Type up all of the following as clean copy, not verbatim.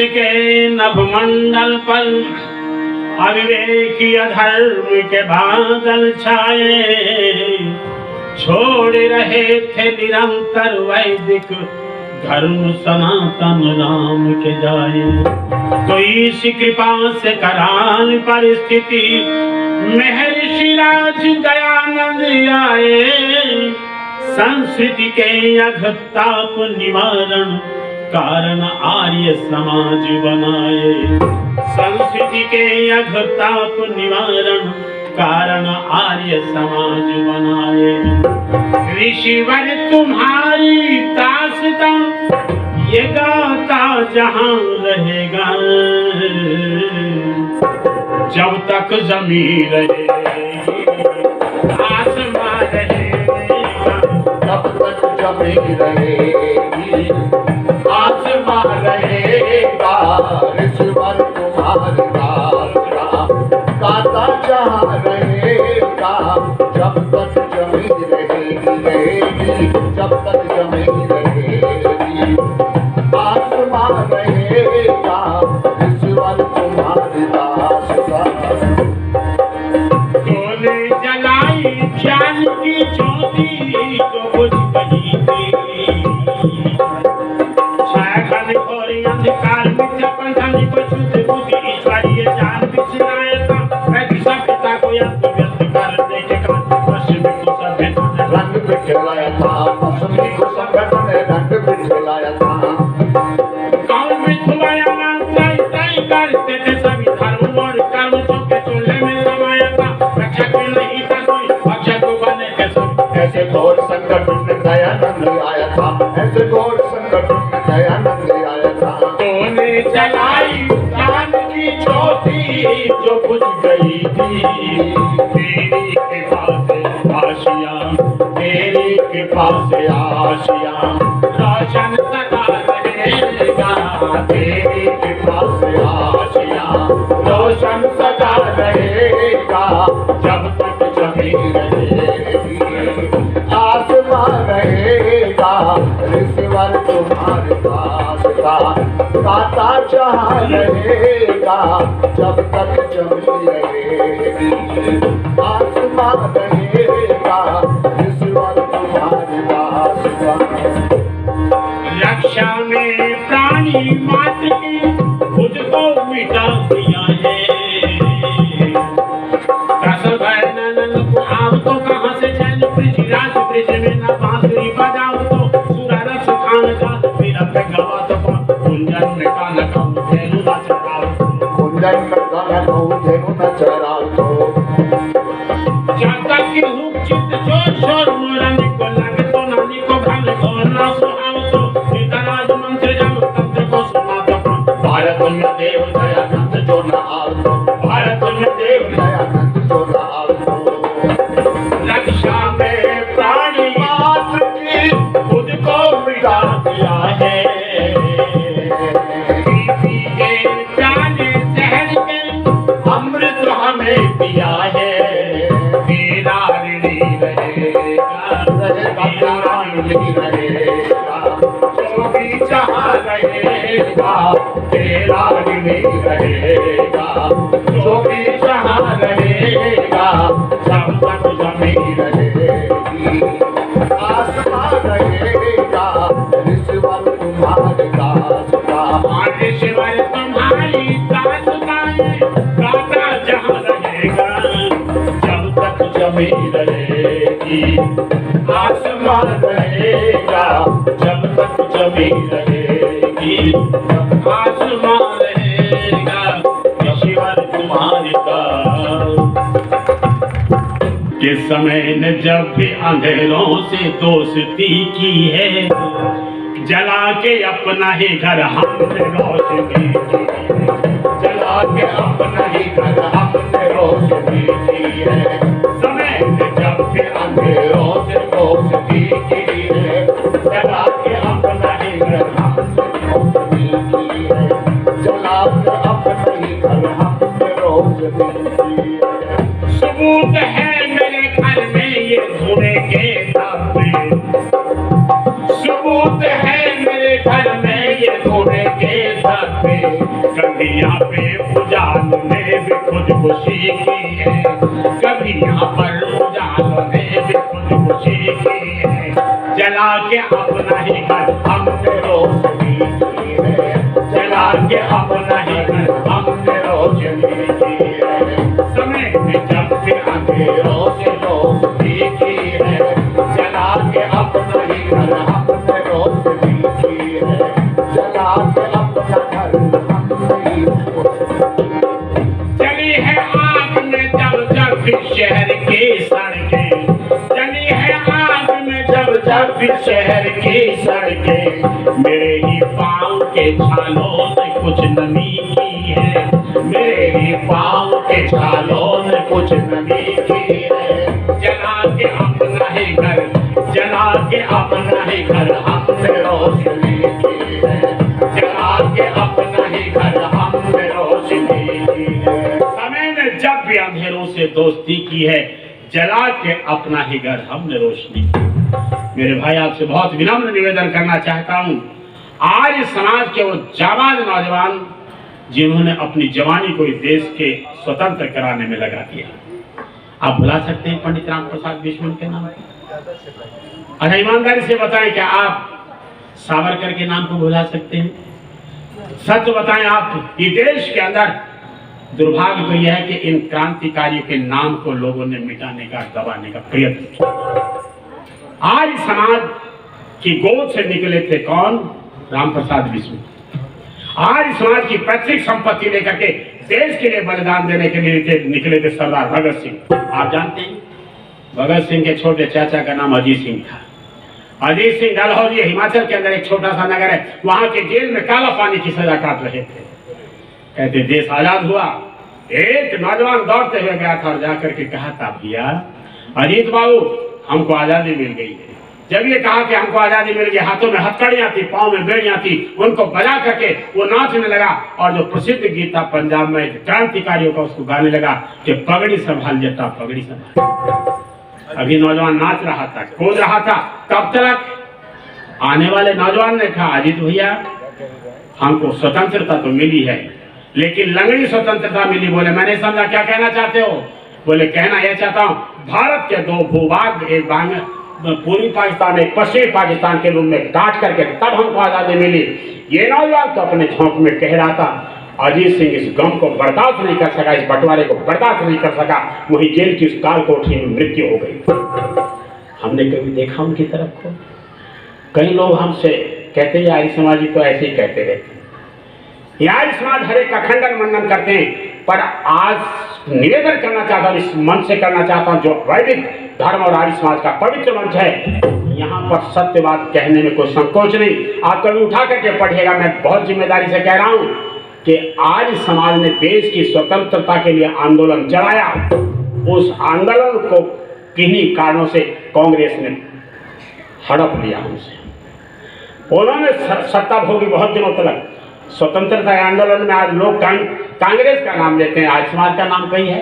के नभमंडल पर अविवेकी अधर्म के बादल छाए, छोड़ रहे थे निरंतर वैदिक धर्म सनातन राम के जाए। तो इसी कृपा से कराल परिस्थिति महर्षि राज दयानंद आए, संस्कृति के अघताप निवारण कारण आर्य समाज बनाए। संस्कृति के अघताप निवारण कारण आर्य समाज बनाए। ऋषिवर तुम्हारी दास्तां ये गाता जहां रहेगा, जब तक जमीन रहेगी आसमां रहेगा, जब तक जमीन रहेगी आसमां रहेगा। ऋषिवर तुम्हारी दास्तां गाता जहां रहेगा, जब तक जमीन रहेगी, जब तक जमीन रहेगी आसमां रहेगा। ऋषिवर तुम्हारी दास्तां। तूने जलाई ज्ञान की ज्योति जो बुझ गई थी, छाया घोर अंधकार मिथ्या पंथानी को शुद्ध बुद्धि ईश्वरीय ज्ञान विसराया था। मैं दिशा पिता को यंत व्यक्त कर देखेगा, पश्चिमी को सभ्यता ने रंग बिखराया था, पश्चिमी को सभ्यता ने रंग बिखराया था। गाँव में छुआया नाम तय करते थे सभी धर्म और कर्म के चूल्हे में समाया था। रक्षा कोई नहीं था कोई, रक्षा को बने के सब। ऐसे घोर संकट में दयानंद आया था, ऐसे घोर संकट में दयानंद आया था। तूने जलाई ज्ञान की ज्योति जो बुझ गई थी, तेरी कृपा से आशियां, तेरी कृपा से आशियां रोशन सदा रहेगा। तेरी कृपा से आशियां रोशन सदा रहेगा, जब तक जमीन रहेगी आसमां रहेगा। ऋषिवर तुम्हारे दास्तां गाता जहां रहेगा, जब तक जमीन रहेगी आसमां रहेगा। ऋषिवर तुम्हारे दास्तां। रक्षा में प्राणी मात्र की खुद को मिटा दिया है। दस भय नंदन को आप तो कहाँ से चैन पृथ्वीराज ब्रिज में न बांसुरी बजाओ तो सूरा रस खान का मेरा पे गवा तो कुंजन में कान का धेनु न चराओ, कुंजन में कान का धेनु न चराओ। तो जाता की हुक चित्त जोर शोर मोरन को लगे तो नानी को भल घोर ना सुहाओ तो सीताराज मंत्र जब तंत्र को सुना तो भारत में देव दयानंद जो न आओ, भारत में देव दयानंद जो न आओ। रक्षा में प्राणी मात्र की खुद को मिटा दिया है। पी के प्याले शहर के अमृत हमें दिया है। तेरा ऋणी रहेगा, तेरा ऋणी रहेगा, जो भी चाह रहेगा। तेरा ऋणी रहेगा, जो भी चाह रहेगा। जब तक जमीन रहेगी आसमां रहेगा। ऋषिवर तुम्हारी दास्तां। ऋषिवर तुम्हारी दास्तां गाता जहां रहेगा, जब तक जमीन रहेगी आसमां रहेगा, जब तक जमीन रहेगी आसमां रहेगा। ऋषिवर तुम्हारी किस समय ने जब भी अंधेरों से दोस्ती की है, जला के अपना ही घर हमने रोशनी की है। जला के अपना ही घर हमने रोशनी की है। समय ने जब भी अंधेरों से दोस्ती की है, जला के अपना ही घर हमने रोशनी की है। जला के अपना ही घर हमने रोशनी की है। सबूत है मेरे घर में ये धुएं के धब्बे, सबूत है मेरे घर में ये धुएं के धब्बे। कभी यहाँ पे उजाल ने भी खुदकुशी की है, कभी यहाँ पर उजाल ने भी खुदकुशी की है, जला के अपना ही घर हमने रोशनी की है, जला के अपना ही घर हमने रोशनी की है, समय में जब भी अंधेरों से रोशनी की है, जला के अपना ही घर हमने रोशनी की है, जला के अपना घर हमने चली है आग में जब जब भी शहर की सड़कें, चली है आग में जब जब भी शहर की सड़कें, मेरे ही पाँव के छालों ने कुछ नमी की है, मेरे ही पाँव के छालों ने कुछ नमी की है, जला के अपना ही घर, जला के अपना ही घर हमने रोशनी की है, जला के अपना ही घर हमने रोशनी की है, समय ने जब भी अंधेरों से दोस्ती की है, जला के अपना ही घर हमने रोशनी की। मेरे भाई आपसे बहुत विनम्र निवेदन करना चाहता हूं, आज समाज के वो जाबाज नौजवान जिन्होंने अपनी जवानी को इस देश के स्वतंत्र कराने में लगा दिया, आप भुला सकते हैं पंडित राम प्रसाद बिस्मिल के नाम? अच्छा ईमानदारी से बताएं, क्या आप सावरकर के नाम को भुला सकते हैं? सच बताएं आप, ये देश के अंदर दुर्भाग्य तो यह है कि इन क्रांतिकारियों के नाम को लोगों ने मिटाने का, दबाने का प्रयत्न किया। आज समाज की गोद से निकले थे कौन? राम प्रसाद बिस्मिल। आज समाज की पैतृक संपत्ति लेकर के देश के लिए बलिदान देने के लिए निकले थे सरदार भगत सिंह। आप जानते हैं भगत सिंह के छोटे चाचा का नाम अजीत सिंह था। अजीत सिंह डलहौजी हिमाचल के अंदर एक छोटा सा नगर है, वहां के जेल में काला पानी की सजा काट रहे थे। कहते देश आजाद हुआ, एक नौजवान दौड़ते हुए गया था और जाकर के कहा था, भैया अजीत बाबू हमको आजादी मिल गई है। जब ये कहा कि हमको आजादी मिल गई, हाथों में हथकड़ियां थी, पाँव में बेड़ियां थी, उनको बजा करके वो नाचने लगा और जो प्रसिद्ध गीत था पंजाब में क्रांतिकारियों का, उसको गाने लगा कि पगड़ी संभाल जटा पगड़ी संभाल। अभी नौजवान नाच रहा था, कूद रहा था, तब तक आने वाले नौजवान ने कहा, अजीत भैया हमको स्वतंत्रता तो मिली है, लेकिन लंगड़ी स्वतंत्रता मिली। बोले मैंने समझा क्या कहना चाहते हो? बोले कहना यह चाहता हूँ, भारत के दो भूभाग, एक भाग पूर्वी पाकिस्तान, एक पश्चिमी पाकिस्तान के रूप में काट करके तब हमको आजादी मिली। ये नौजवान तो अपने झोंक में कह रहा था। अजीत सिंह इस गम को बर्दाश्त नहीं कर सका, इस बंटवारे को बर्दाश्त नहीं कर सका, वही जेल की उस काल कोठरी में मृत्यु हो गई। हमने कभी देखा उनकी तरफ को? कई लोग हमसे कहते हैं आर्य समाजी तो ऐसे ही कहते रहते हैं, आर्य समाज हर एक का खंडन मंडन करते हैं। पर आज निवेदन करना चाहता हूँ, इस मंच से करना चाहता हूँ, जो वैदिक धर्म और आर्य समाज का पवित्र मंच है, यहाँ पर सत्य बात कहने में कोई संकोच नहीं। आप कभी उठा करके पढ़िएगा, मैं बहुत जिम्मेदारी से कह रहा हूँ कि आर्य समाज ने देश की स्वतंत्रता के लिए आंदोलन चलाया। उस आंदोलन को किन्हीं कारणों से कांग्रेस ने हड़प लिया हमसे। उन्होंने सत्ता भोगी बहुत दिनों तक। स्वतंत्रता आंदोलन में आज लोग कांग्रेस का नाम लेते हैं, आर्य समाज का नाम कहीं है?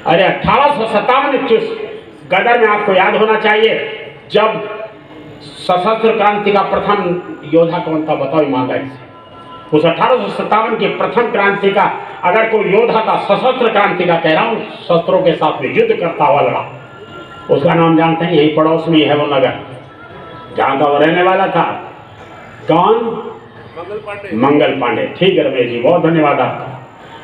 अरे 1857 गदर में आपको याद होना चाहिए, जब सशस्त्र क्रांति का प्रथम योद्धा कौन था बताओ ईमानदारी से? उस 1857 की प्रथम क्रांति का अगर कोई योद्धा था, सशस्त्र क्रांति का कह रहा हूँ, शस्त्रों के साथ में युद्ध करता हुआ लड़ा, उसका नाम जानते हैं? यही पड़ोस में है वो नगर जहाँ का वो रहने वाला था। कौन? मंगल पांडे। ठीक है रमेश जी, बहुत धन्यवाद आपका,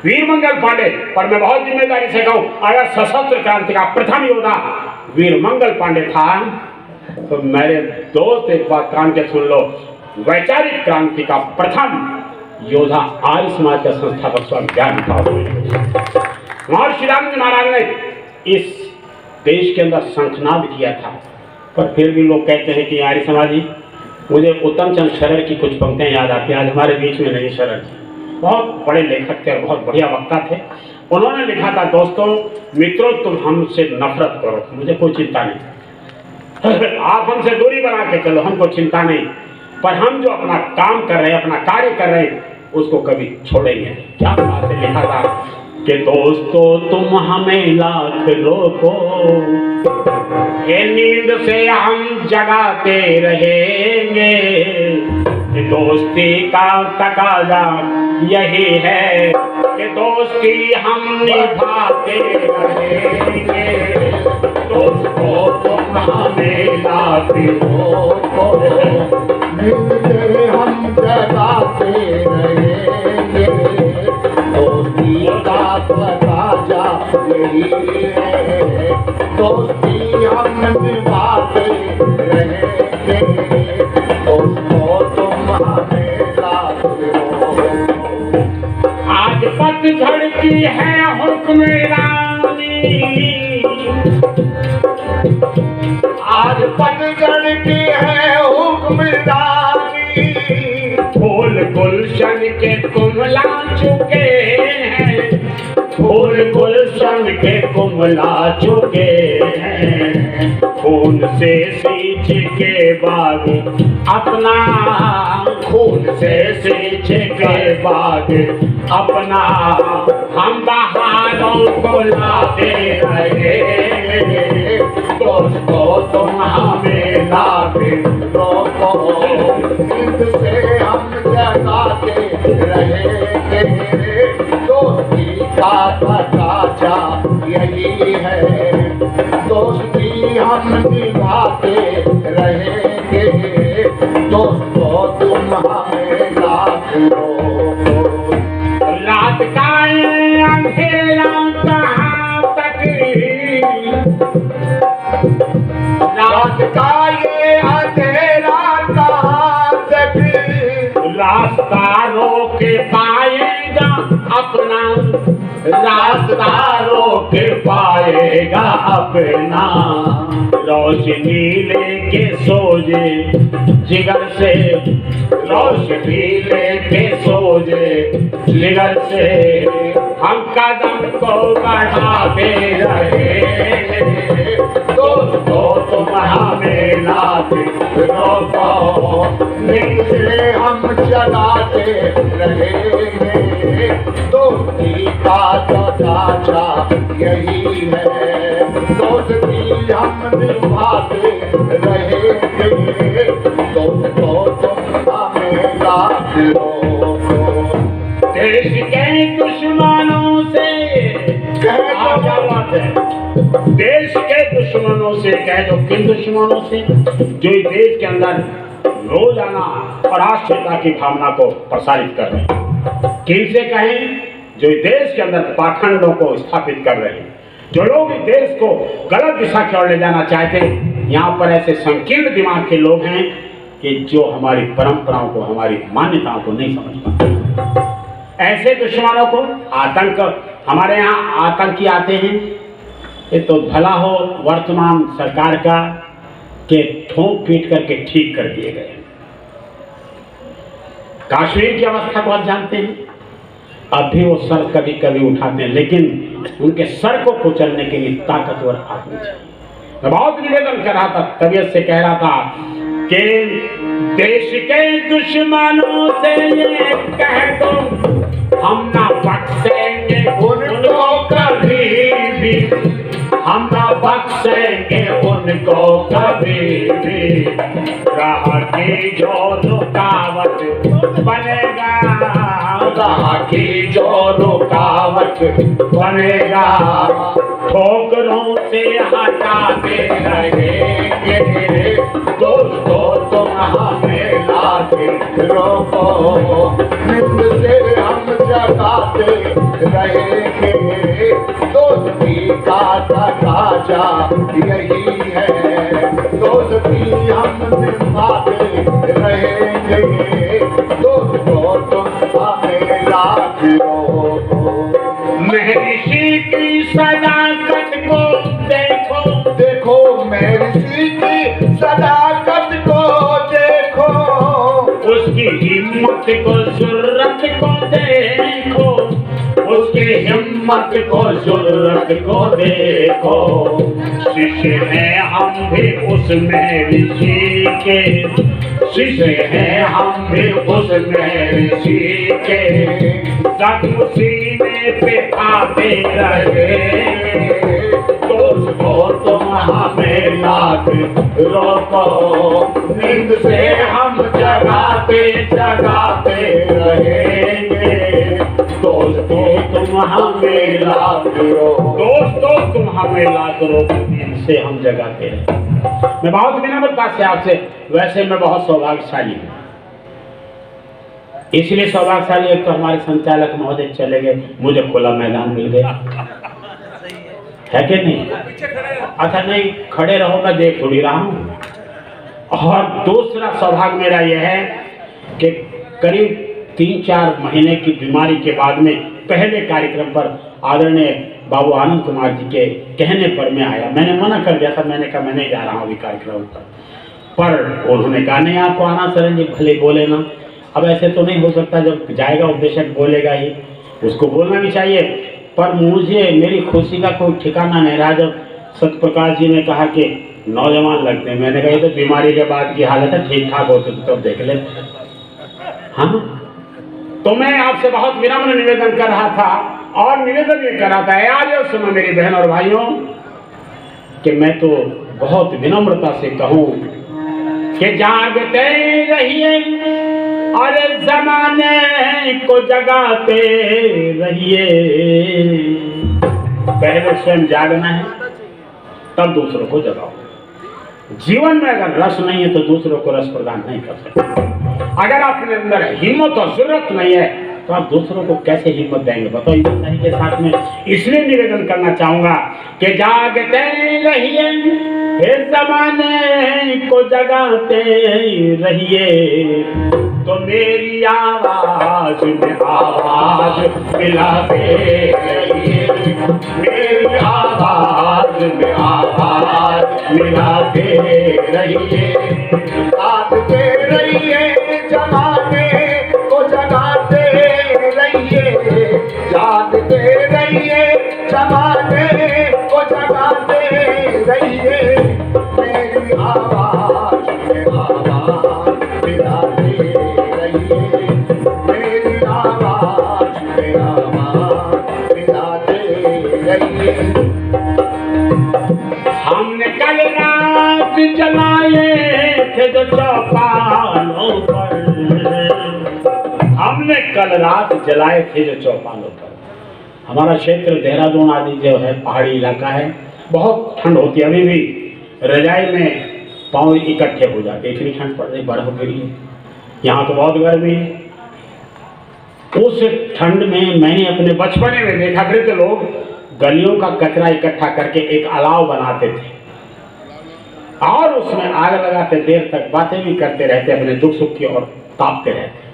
वीर मंगल पांडे। पर मैं बहुत जिम्मेदारी से कहूँ, अगर सशस्त्र क्रांति का प्रथम योद्धा वीर मंगल पांडे था, तो मेरे दोस्त एक बात कान के सुन लो, वैचारिक क्रांति का प्रथम योद्धा आर्य समाज का संस्थापक स्वामी ज्ञान था। महर्षि रामजी महाराज ने इस देश के अंदर शंखनाद किया था। पर फिर भी लोग कहते हैं कि आर्य समाजी, मुझे उत्तम चंद शरण की कुछ पंक्तियां याद आती हैं। आज हमारे बीच में नहीं, शरण जी बहुत बड़े लेखक थे और बहुत बढ़िया वक्ता थे। उन्होंने लिखा था, दोस्तों मित्रों तुम हमसे नफरत करो, मुझे कोई चिंता नहीं, आप हमसे दूरी बना के चलो, हमको चिंता नहीं, पर हम जो अपना काम कर रहे हैं, अपना कार्य कर रहे हैं, उसको कभी छोड़ेंगे। क्या बात है? लिखा था कि दोस्तों तुम हमें लाख रोको, ये नींद से हम जगाते रहेंगे, दोस्ती का तकाजा यही है कि दोस्ती हम निभाते रहेंगे। दोस्तों तुम हमें लाते हो तो मिलके हम जगाते रहेंगे। दोस्ती का तकाजा यही है, दोस्ती हम निभाते रहेंगे। दोस्तों तुम हमें लाते हो। आज पतझड़ की है हुक्मरानी, आज पतझड़ की है हुक्मरानी। फूल गुलशन के कुमला चुके हैं, फूल गुलशन के कुमला चुके हैं। खून से सींच के बाग अपना, खून से सींच के बाग अपना हम बहारों को लाते रहे। दोस्तों तुम हमें लाते रोको, इनसे हम जगाते रहेंगे। दोस्ती का तकाजा यही है, दोस्ती हम निभाते रहेंगे। दोस्तों तुम हमें लाते रोको। रात का ये अंधेरा कहाँ तक, रात का ये अंधेरा कहाँ तक। रास्ता रोक पाएगा अपना, रास्ता रोक पाएगा अपना। रोशनी लेके सोजे जिगर से, रोशनी लेके सोजे जिगर से हम कदम को बढ़ाते रहे। दोस्तों तुम हमें लाते रोको, नीचे हम चलाते रहेंगे। दोस्ती का तकाजा यही है, दोस्ती हम निभाते रहेंगे। दोस्तों तुम हमें लाते रोको। देश के दुश्मनों से कह दो, देश के दुश्मनों से कह दो। किन दुश्मनों से? जो इस देश के अंदर रोजाना पराश्रयता की भावना को प्रसारित कर रहे हैं। किन से कहें? जो इस देश के अंदर पाखंडों को स्थापित कर रहे हैं, जो लोग इस देश को गलत दिशा की ओर ले जाना चाहते हैं। यहाँ पर ऐसे संकीर्ण दिमाग के लोग हैं कि जो हमारी परंपराओं को, हमारी मान्यताओं को नहीं समझ पाते। ऐसे दुश्मनों को आतंक, हमारे यहाँ आतंकी आते हैं, ये तो भला हो वर्तमान सरकार का के ठोक पीट करके ठीक कर दिए गए। कश्मीर की अवस्था को आप जानते हैं, अब भी वो सर कभी कभी उठाते हैं, लेकिन उनके सर को कुचलने के लिए ताकतवर आदमी चाहिए। मैं बहुत निवेदन कर रहा था, तबीयत से कह रहा था कि देश के दुश्मनों से ये कह दो हम ना बख्शेंगे उनको कभी भी, हम ना बख्शेंगे उनको कभी भी। राह की जो रुकावट बनेगा, राह की जो रुकावट बनेगा, ठोकरों से हटाते रहेंगे। दोस्तों तुम हमें लाते रोको, नित से हम जगाते रहेंगे। दोस्ती का तकाजा यही है, दोस्ती हम निभाते रहेंगे। दोस्तों तुम हमें लाते रोको। महर्षि की सदाकत को देखो, देखो महर्षि की सदाकत को देखो। उसकी हिम्मत को, जुर्रत को देखो, उसकी हिम्मत को, जुर्रत को देखो। शिष्य हैं हम भी उसमें ऋषि के, शिष्य हैं हम भी उसमें ऋषि के। सत्म सीने पे आते रहे, दोस्तों तुम हमें रात रोको, नींद से हम जगाते जगाते रहेंगे। दोस्तों तुम हमें लात रोको, दोस्तों तुम हमें लात रोको, नींद से हम जगाते रहे। मैं बहुत विनम्रता से आपसे, वैसे मैं बहुत सौभाग्यशाली हूँ, इसलिए सौभाग्यशाली एक तो हमारे संचालक महोदय चले गए, मुझे खुला मैदान मिल गया, है कि नहीं? अच्छा नहीं, खड़े रहो, मैं देख थोड़ी रहा हूँ। और दूसरा सौभाग्य मेरा यह है कि करीब 3-4 महीने की बीमारी के बाद में पहले कार्यक्रम पर आदरणीय बाबू आनंद कुमार जी के कहने पर मैं आया। मैंने मना कर दिया था, मैंने कहा मैं नहीं जा रहा हूँ अभी कार्यक्रम पर उन्होंने कहा नहीं आपको आना सरन जी, भले बोले ना। अब ऐसे तो नहीं हो सकता, जब जाएगा उपदेशक बोलेगा ही, उसको बोलना भी चाहिए। पर मुझे मेरी खुशी का कोई ठिकाना नहीं रहा जब सत्यप्रकाश जी ने कहा कि नौजवान लगते हैं। मैंने कहा ये तो बीमारी के बाद की हालत है, ठीक ठाक होते तो तब देख ले। हाँ, तो मैं आपसे बहुत विनम्र निवेदन कर रहा था, और निवेदन ये कर रहा था, आज सुनो मेरी बहन और भाइयों, कि मैं तो बहुत विनम्रता से कहूँ कि जागते रहिए और जमाने को जगाते रहिए। पहले स्वयं जागना है, तब दूसरों को जगाओ। जीवन में अगर रस नहीं है तो दूसरों को रस प्रदान नहीं कर सकते। अगर आपके अंदर हिम्मत और जरूरत नहीं है तो आप दूसरों को कैसे हिम्मत देंगे? बताओ। ईमानदारी के साथ में इसलिए निवेदन करना चाहूंगा कि जागते रहिए, फिर जमाने को जगाते रहिए। तो मेरी आवाज में आवाज मिलाते रहिए, मेरी आवाज में आवाज मिलाते रहिए। जागते रहिए, जमाने को जगाते रहिए, जागते रहिए, जमाने को जगाते रहिए। मेरी आवाज में आवाज मिलाते रहिए, मेरी आवाज में आवाज मिलाते रहिए। हमने कल रात जलाए थे जो चौपालों पर, हमने कल रात जलाए थे जो चौपालों पर। हमारा क्षेत्र देहरादून आदि जो है पहाड़ी इलाका है, बहुत ठंड होती है। अभी भी रजाई में पाँव इकट्ठे हो जाते, इतनी ठंड पड़ रही, बर्फ गिरी है। यहाँ तो बहुत गर्मी है। उस ठंड में मैंने अपने बचपने में देखा कि लोग गलियों का कचरा इकट्ठा करके एक अलाव बनाते थे और उसमें आग लगाते, देर तक बातें भी करते रहते, अपने दुख सुख की और तापते रहते।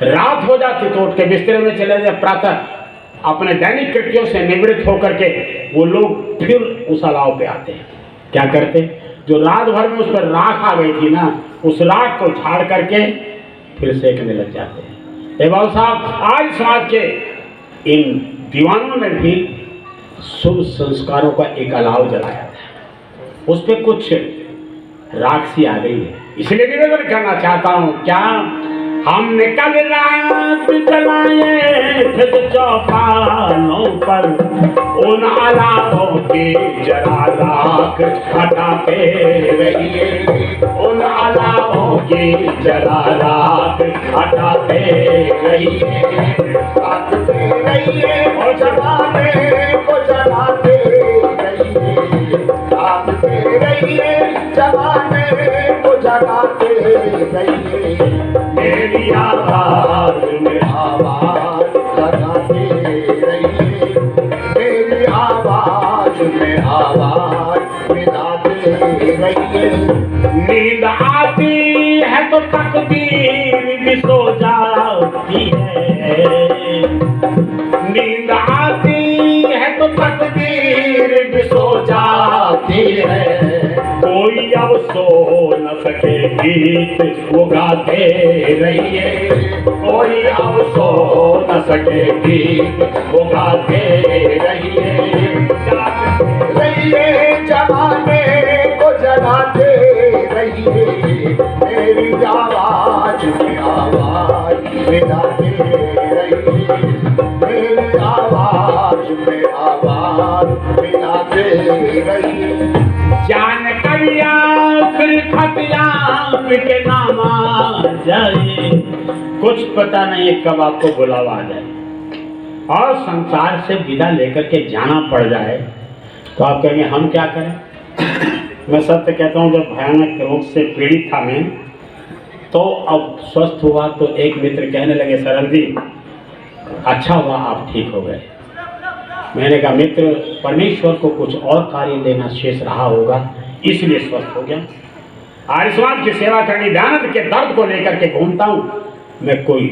रात हो जाती तो उठ के बिस्तर में चले जाए, प्रातः अपने दैनिक कृत्यों से निवृत्त होकर के वो लोग फिर उस अलाव पे आते हैं। क्या करते? जो रात भर में उस पर राख आ गई थी ना, उस राख को झाड़ करके फिर सेकने लग जाते हैं। ए बाबू साहब, आज समाज के इन दीवानों ने भी शुभ संस्कारों का एक अलाव जलाया था, उस पर कुछ राख सी आ गई है। इसलिए निवेदन करना चाहता हूँ, क्या हमने कल रात जलाए थे जो चौपालों पर, उन अलावों की जला राख हटाते रहिए, उन अलावों की जला राख हटाते रहिए। जागते रहिए और जमाने को जगाते रहिए, जागते रहिए, जमाने को जगाते रहिए। मेरी आवाज में आवाज लगाते रहिए, मेरी आवाज में आवाज मिलाते रहिए। नींद आती है तो तकदीर भी सो जाती है, नींद आती है तो तकदीर भी सो जाती है। कोई अब सो न सके गीत वो गाते रहिए, कोई अब सो न सके गीत वो गाते रहिए। रहिए, जमाने को जगाते रहिए, मेरी आवाज में आवाज मिलाते रहिए, मेरी आवाज में आवाज मिलाते रहिए। जान खतिया के नाम आ जाए, कुछ पता नहीं कब आपको बुलावा आ जाए और संसार से विदा लेकर के जाना पड़ जाए तो आप कहेंगे हम क्या करें। मैं सत्य कहता हूँ, जब भयानक रोग से पीड़ित था मैं, तो अब स्वस्थ हुआ तो एक मित्र कहने लगे सरल जी अच्छा हुआ आप ठीक हो गए। मैंने कहा मित्र, परमेश्वर को कुछ और कार्य लेना शेष रहा होगा इसलिए स्वस्थ हो गया। आर्य समाज की सेवा करनी, दानव के दर्द को लेकर के घूमता हूँ। मैं कोई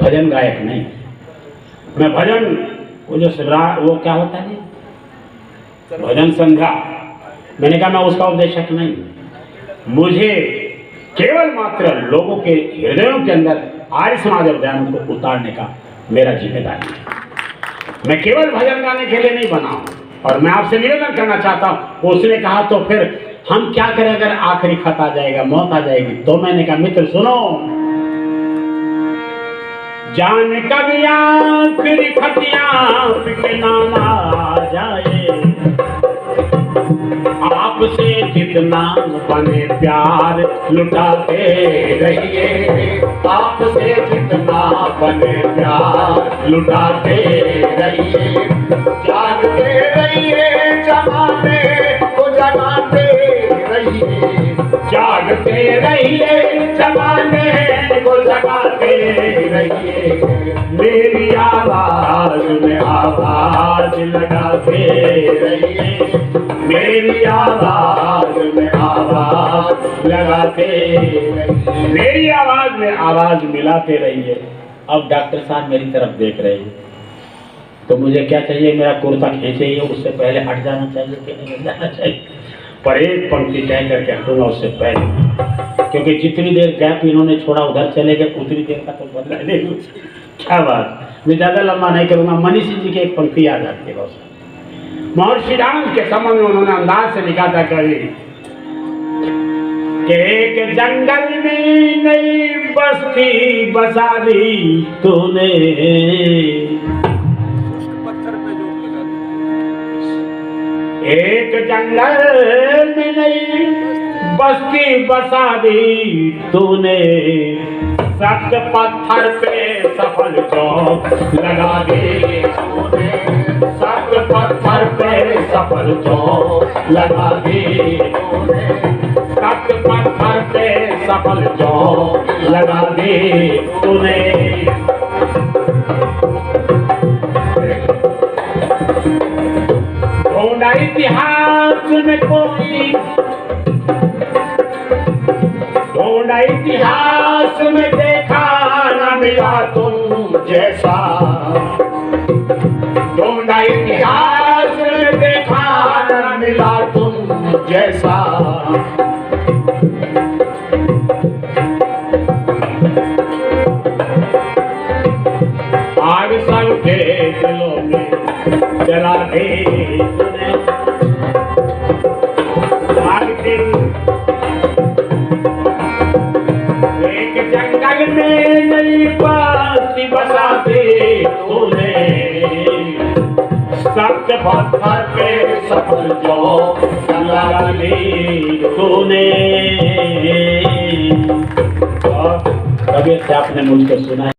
भजन गायक नहीं, मैं भजन वो जो वो क्या होता है भजन संध्या, मैंने कहा मैं उसका उपदेशक नहीं। मुझे केवल मात्र लोगों के हृदयों के अंदर आर्य समाज और ज्ञान को उतारने का मेरा जिम्मेदारी है। मैं केवल भजन गाने के लिए नहीं बना हूं। और मैं आपसे निवेदन करना चाहता हूं, उसने कहा तो फिर हम क्या करें अगर आखिरी खत आ जाएगा, मौत आ जाएगी। तो मैंने कहा मित्र सुनो, जान कभी आखिरी खतिया के नाम आ जाए, आपसे जितना बने प्यार लुटाते रहिए, आपसे जितना बने प्यार लुटाते रहिए, जानते रहिए जमाने को जगाते रहिए, जागते रहिए जमाने को जगाते रहिए, मेरी आवाज में आवाज लगाते रहिए, मेरी आवाज में आवाज लगाते रहिए, मेरी आवाज में आवाज मिलाते रहिए। अब डॉक्टर साहब मेरी तरफ देख रहे हैं तो मुझे क्या चाहिए, मेरा कुर्ता खींचे ही उससे पहले हट जाना चाहिए कि नहीं हट जाना चाहिए। पर एक पंक्ति कह करके हटूंगा उससे पहले, क्योंकि जितनी देर गैप इन्होंने छोड़ा उधर चले गए, उतनी देर का तो बदला नहीं। क्या बात, मैं ज़्यादा लंबा नहीं करूँगा। मनीषी जी की एक पंक्ति याद आती है बहुत। महर्षि राम के संबंध में उन्होंने अंदाज से लिखा था कभी कि एक जंगल में नई बस्ती बसा दी तूने, एक जंगल में नई बस्ती बसा दी तूने, सख्त पत्थर पे सफल चौक लगा दी तूने, सख्त पत्थर पे सफल चौक लगा दी तूने, सख्त पत्थर पे सफल चौक लगा दी तूने। ढूंढा इतिहास में कोई, ढूंढा इतिहास में देखा न मिला तुम जैसा, ढूंढा इतिहास में देखा न मिला तुम जैसा, आग सबके दिलों में जला दे तूने, आग के एक जंगल में नई बस्ती बसा दे तूने, सख्त पत्थर पे सफल चौक लगा दी तूने। कभी से आपने मुझको सुना है।